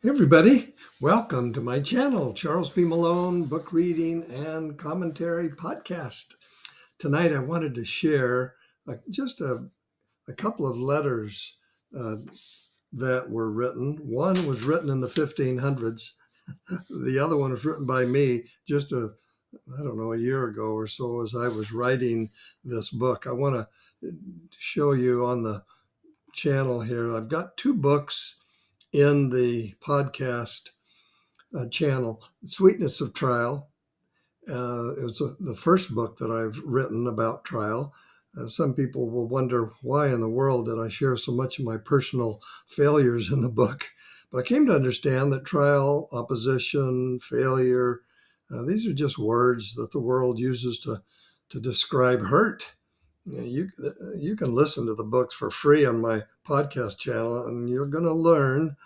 Hey everybody, welcome to my channel, Charles P. Malone Book Reading and Commentary Podcast. Tonight I wanted to share just a couple of letters uh, that were written. One was written in the 1500s. The other one was written by me just a year ago or so as I was writing this book. I want to show you on the channel here. I've got two books in the podcast channel, Sweetness of Trial. It was the first book that I've written about trial. Some people will wonder why in the world did I share so much of my personal failures in the book. But I came to understand that trial, opposition, failure, these are just words that the world uses to describe hurt. You can listen to the books for free on my podcast channel, and you're going to learn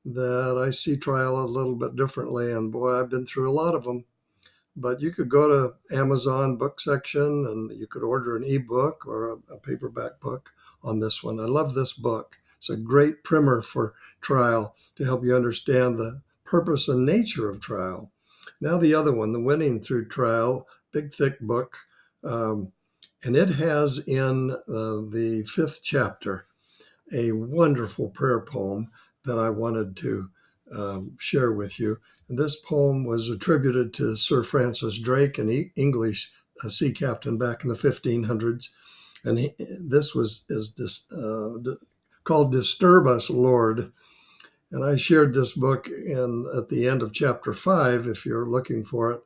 that I see trial a little bit differently. And boy, I've been through a lot of them. But you could go to Amazon book section and you could order an ebook or a paperback book on this one. I love this book. It's a great primer for trial to help you understand the purpose and nature of trial. Now the other one, The Winning Through Trial, big thick book. And it has in the 5th chapter a wonderful prayer poem that I wanted to share with you. And this poem was attributed to Sir Francis Drake, an English sea captain back in the 1500s. And this called Disturb Us, Lord. And I shared this book at the end of chapter 5, if you're looking for it.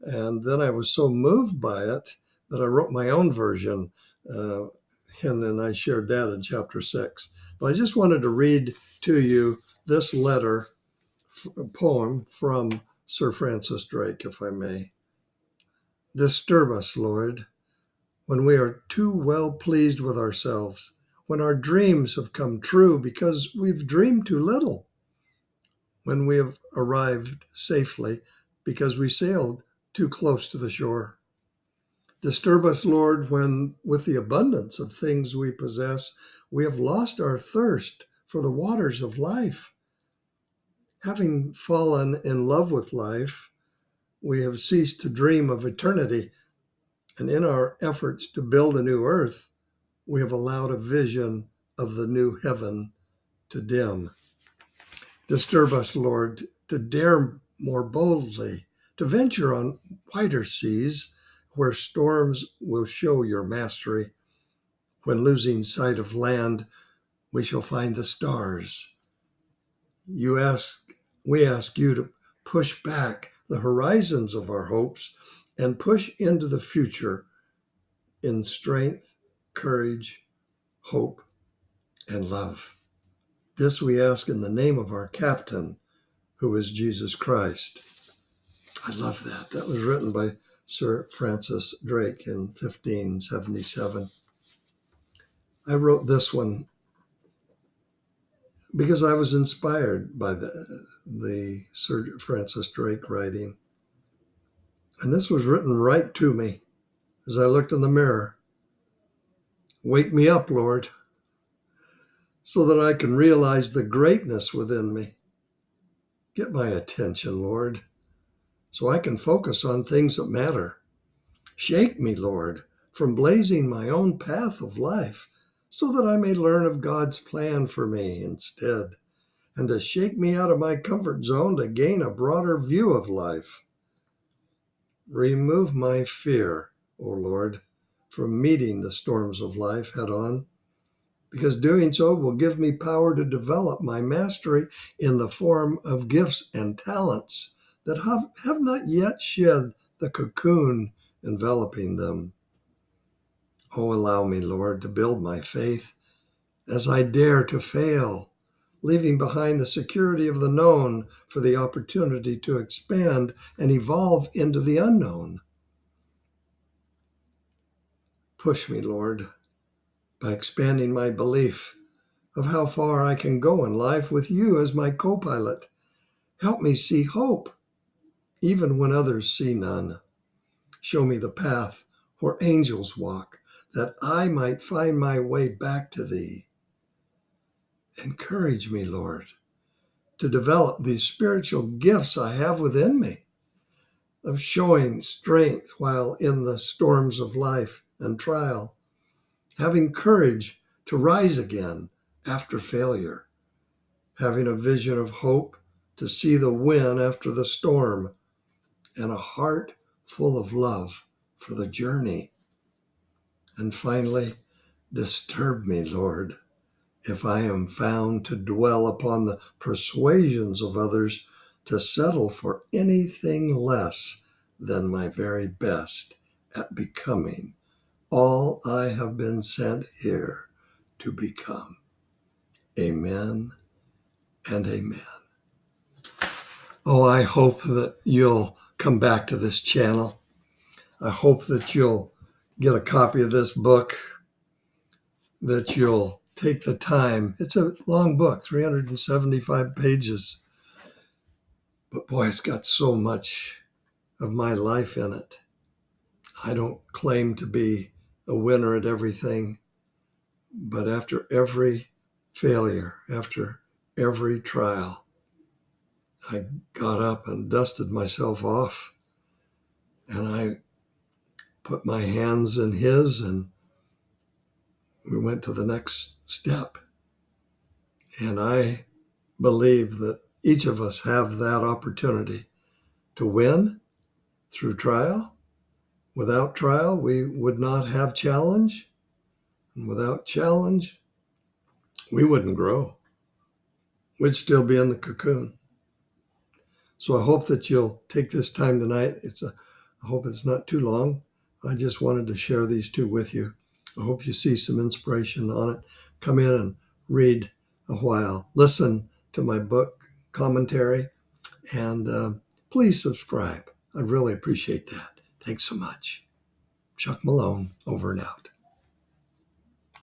And then I was so moved by it that I wrote my own version. And then I shared that in chapter 6. But I just wanted to read to you this poem from Sir Francis Drake, if I may. Disturb us, Lord, when we are too well pleased with ourselves, when our dreams have come true because we've dreamed too little, when we have arrived safely because we sailed too close to the shore. Disturb us, Lord, when with the abundance of things we possess, we have lost our thirst for the waters of life. Having fallen in love with life, we have ceased to dream of eternity, and in our efforts to build a new earth, we have allowed a vision of the new heaven to dim. Disturb us, Lord, to dare more boldly, to venture on wider seas where storms will show your mastery. When losing sight of land, we shall find the stars. We ask you to push back the horizons of our hopes and push into the future in strength, courage, hope, and love. This we ask in the name of our captain, who is Jesus Christ. I love that. That was written by Sir Francis Drake in 1577. I wrote this one because I was inspired by the Sir Francis Drake writing. And this was written right to me as I looked in the mirror. Wake me up, Lord, so that I can realize the greatness within me. Get my attention, Lord, so I can focus on things that matter. Shake me, Lord, from blazing my own path of life, so that I may learn of God's plan for me instead, and to shake me out of my comfort zone to gain a broader view of life. Remove my fear, O Lord, from meeting the storms of life head on, because doing so will give me power to develop my mastery in the form of gifts and talents that have not yet shed the cocoon enveloping them. Oh, allow me, Lord, to build my faith as I dare to fail, leaving behind the security of the known for the opportunity to expand and evolve into the unknown. Push me, Lord, by expanding my belief of how far I can go in life with you as my co-pilot. Help me see hope, even when others see none. Show me the path where angels walk, that I might find my way back to thee. Encourage me, Lord, to develop these spiritual gifts I have within me of showing strength while in the storms of life and trial, having courage to rise again after failure, having a vision of hope to see the win after the storm, and a heart full of love for the journey. And finally, disturb me, Lord, if I am found to dwell upon the persuasions of others to settle for anything less than my very best at becoming all I have been sent here to become. Amen and amen. Oh, I hope that you'll come back to this channel. I hope that you'll get a copy of this book, that you'll take the time. It's a long book, 375 pages, but boy, it's got so much of my life in it. I don't claim to be a winner at everything, but after every failure, after every trial, I got up and dusted myself off, and I put my hands in his, and we went to the next step. And I believe that each of us have that opportunity to win through trial. Without trial, we would not have challenge. And without challenge, we wouldn't grow. We'd still be in the cocoon. So I hope that you'll take this time tonight. I hope it's not too long. I just wanted to share these two with you. I hope you see some inspiration on it. Come in and read a while. Listen to my book commentary, and please subscribe. I'd really appreciate that. Thanks so much. Chuck Malone, over and out.